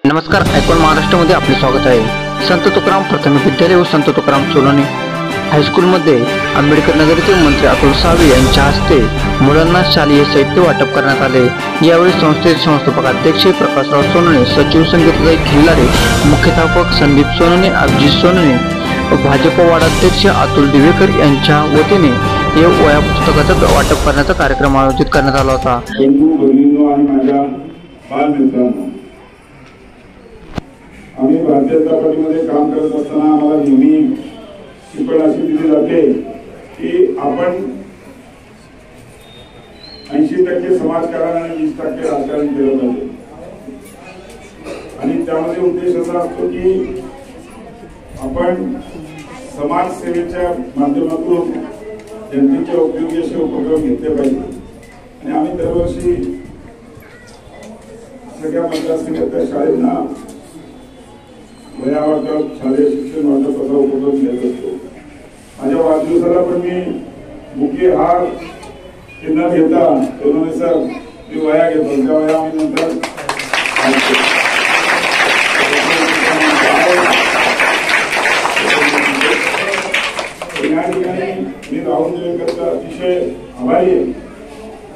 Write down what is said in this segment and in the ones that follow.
नमस्कार, आयकॉन महाराष्ट्रामध्ये आपले स्वागत आहे। संत तुकाराम प्राथमिक विद्यालय व संत तुकाराम सोलोने हायस्कूलमध्ये आंबेडकर नगरचे मंत्री अतुल सावे यांच्या हस्ते मुलांना शालेय साहित्य वाटप करण्यात आले। यावेळी संस्थेचे संस्थापक अध्यक्ष प्रकाशराव सोनोने, सचिव संगीताताई खिल्लारे, मुख्याध्यापक संदीप सोनोने, अभिजित सोनोने व भाजप वार्डाध्यक्ष अतुल दिवेकर यांच्या वतीने या वह्या पुस्तकाचं वाटप करण्याचा कार्यक्रम आयोजित करण्यात आला होता। आम्ही भारतीय जनता पार्टीमध्ये काम करत असताना आम्हाला नेहमी शिकवण अशी दिली जाते की आपण 80% समाजकारण आणि 20% राजकारण केलं पाहिजे। आणि त्यामध्ये उद्देश असा असतो की आपण समाजसेवेच्या माध्यमातून जनतेच्या उपयोगी असे उपक्रम घेतले पाहिजे। आणि आम्ही दरवर्षी सगळ्या मतदारसंघातल्या शाळेंना वह्या वाटप, शालेय शिक्षण वाटप असा उपक्रम घेत असतो। माझ्या वाढदिवसाला पण मी बुके हार न घेता सोनोने सर मी वह्या घेतो, त्या वह्या आम्ही नंतर या ठिकाणी मी राहुल दिवेकरचा अतिशय आभारी आहे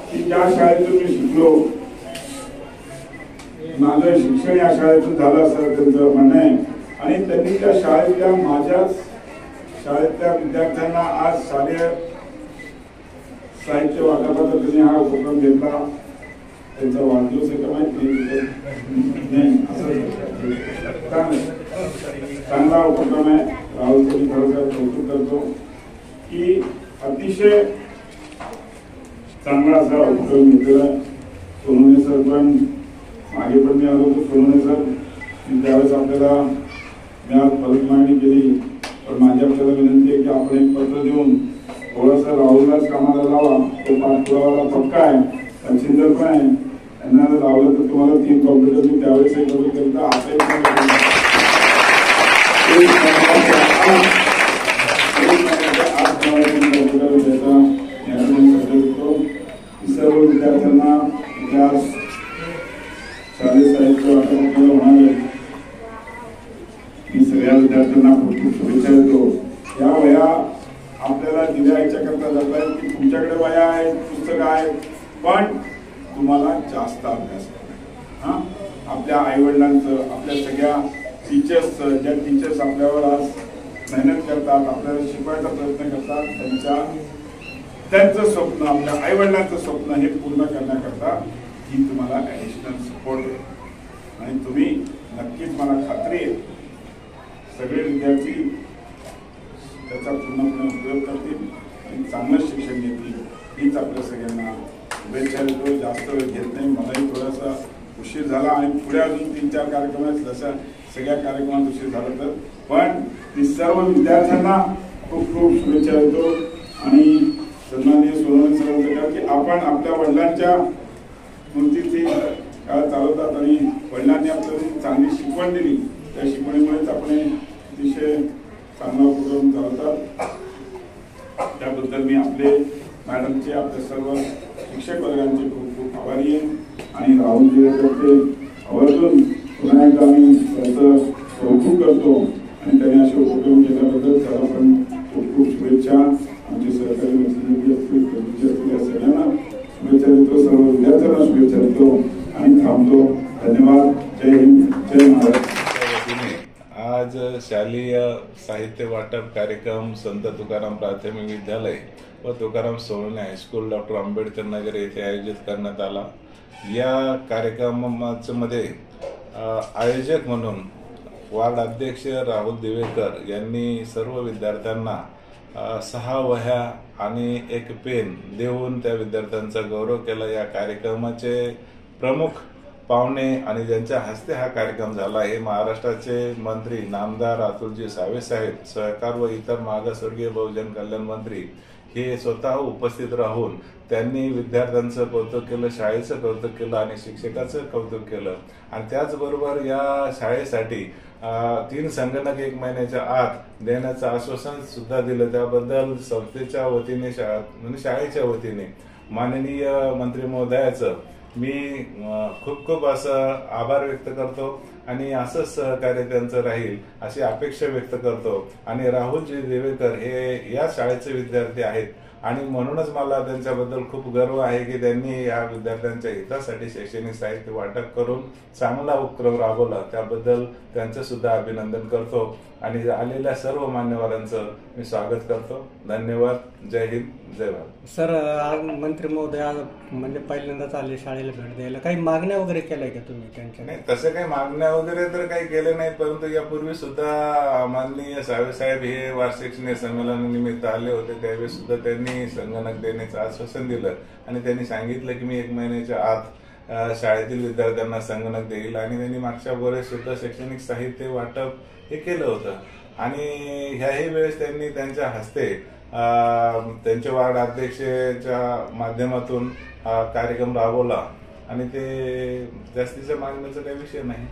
की ज्या शाळेतून मी शिकलो, माझं शिक्षण या शाळेतून झालं असं त्यांचं म्हणणं आहे। आणि त्यांनी त्या शाळेतल्या माझ्याच शाळेतल्या विद्यार्थ्यांना आज शालेय साहित्य वाटपाचा त्यांनी हा उपक्रम घेतला। त्यांचा वाढदिवस आहे का माहिती नाही, चांगला उपक्रम आहे। राहुल त्यांनी खरोखर कौतुक करतो की अतिशय चांगला असा उपक्रम घेतलेला आहे। सोनोने सर पण मागे पण मी आलो होतो, सोनोने सर त्यावेळेस आपल्याला मी आज परत मागणी केली, पण माझी आपल्याला विनंती आहे की आपण एक पत्र देऊन थोडंसं राहुललाच कामाला लावा। तो पाठपुरावा पक्का आहे, चिंतन पण आहे, त्यांना जर लावलं तर तुम्हाला 3 कॉम्प्युटर मी त्यावेळेस कमी करता सर्व विद्यार्थ्यांना इतिहास शालेय साहित्य वाटप होणार। मी सगळ्या विद्यार्थ्यांना खूप खूप शुभेच्छा देतो। या वह्या आपल्याला दिल्या याच्याकरता जातात की तुमच्याकडे वह्या आहेत, पुस्तकं आहेत, पण तुम्हाला जास्त अभ्यास करा। आपल्या आईवडिलांचं, आपल्या सगळ्या टीचर्सचं, ज्या टीचर्स आपल्यावर आज मेहनत करतात, आपल्याला शिकवायचा प्रयत्न करतात, त्यांचं स्वप्न, आपल्या आईवडिलांचं स्वप्न हे पूर्ण करण्याकरता ही तुम्हाला ॲडिशनल सपोर्ट आहे। आणि तुम्ही नक्कीच, मला खात्री आहे, सगळे विद्यार्थी त्याचा पूर्णपणे उपयोग करतील आणि चांगलं शिक्षण घेतील हीच आपल्या सगळ्यांना शुभेच्छा देतो। जास्त वेळ घेत नाही, मलाही थोडासा उशीर झाला आणि पुढे अजून 3-4 कार्यक्रम आहेत, जसं सगळ्या कार्यक्रमात उशीर झाला तर, पण मी सर्व विद्यार्थ्यांना खूप खूप शुभेच्छा देतो। आणि सन्माननीय सोनोने सरांचं की आपण आपल्या वडिलांच्या स्मृतीची काळ चालवतात आणि वडिलांनी आपल्याला चांगली शिकवण दिली, त्या शिकवणीमुळेच आपण अतिशय चांगला उपक्रम चालवतात। त्याबद्दल मी आपले मॅडमचे, आपल्या सर्व शिक्षक वर्गांचे खूप खूप आभारी आहे। आणि राहुल दिवेकरचे आवर्जून पुन्हा एकदा मी त्यांचं कौतुक करतो आणि त्यांनी असे उपक्रम केल्याबद्दल त्याला पण खूप खूप शुभेच्छा। आमचे सहकारी मंत्री असतील सगळ्यांना शुभेच्छा देतो, सर्व विद्यार्थ्यांना शुभेच्छा देतो आणि थांबतो। धन्यवाद। जय हिंद, जय महाराष्ट्र। आज शालेय साहित्य वाटप कार्यक्रम संत तुकाराम प्राथमिक विद्यालय व तुकाराम सोलोने हायस्कूल डॉक्टर आंबेडकर नगर येथे आयोजित करण्यात आला। या कार्यक्रमामध्ये आयोजक म्हणून वार्ड अध्यक्ष राहुल दिवेकर यांनी सर्व विद्यार्थ्यांना 6 वह्या आणि 1 पेन देऊन त्या विद्यार्थ्यांचा गौरव केला। या कार्यक्रमाचे प्रमुख पाहुणे आणि ज्यांच्या हस्ते हा कार्यक्रम झाला हे महाराष्ट्राचे मंत्री नामदार अतुलजी सावे साहेब, सहकार व इतर मागासवर्गीय बहुजन कल्याण मंत्री हे स्वतः उपस्थित राहून त्यांनी विद्यार्थ्यांचं कौतुक केलं, शाळेचं कौतुक केलं आणि शिक्षकाचं कौतुक केलं। आणि त्याचबरोबर या शाळेसाठी 3 संगणक 1 महिन्याच्या आत देण्याचं आश्वासन सुद्धा दिलं। त्याबद्दल संस्थेच्या वतीने, म्हणजे शाळेच्या वतीने माननीय मंत्री महोदयाचं मी खूप खूप असं आभार व्यक्त करतो आणि असंच सहकार्य त्यांचं राहील अशी अपेक्षा व्यक्त करतो. आणि राहुलजी देवेकर हे या शाळेचे विद्यार्थी आहेत आणि म्हणूनच मला त्यांच्याबद्दल खूप गर्व आहे की त्यांनी या विद्यार्थ्यांच्या हितासाठी शैक्षणिक साहित्य वाटप करून चांगला उपक्रम राबवला. त्याबद्दल त्यांचं सुद्धा अभिनंदन करतो आणि आलेल्या सर्व मान्यवरांचं मी स्वागत करतो. धन्यवाद. जय हिंद, जय भारत. सर, आज मंत्री महोदय आज म्हणजे पहिल्यांदाच आले शाळेला भेट द्यायला. काही मागण्या वगैरे केल्या का तुम्ही त्यांच्या? नाही, तसं काही मागण्या वगैरे तर काही केले नाही, परंतु यापूर्वी सुद्धा माननीय साहेब हे वार्षिक स्नेहसंमेलनानिमित्त आले होते. त्यावेळी सुद्धा त्यांनी संगणक देण्याचं आश्वासन दिलं आणि त्यांनी सांगितलं की मी 1 महिन्याच्या आत शाळेतील विद्यार्थ्यांना संगणक देईल. आणि त्यांनी मागच्या वेळेस सुद्धा शैक्षणिक साहित्य वाटप हे केलं होतं आणि ह्याही वेळेस त्यांनी त्यांच्या हस्ते त्यांच्या वार्ड अध्यक्षाच्या माध्यमातून कार्यक्रम राबवला आणि ते जास्तीच्या मागणीचा काही विषय नाही.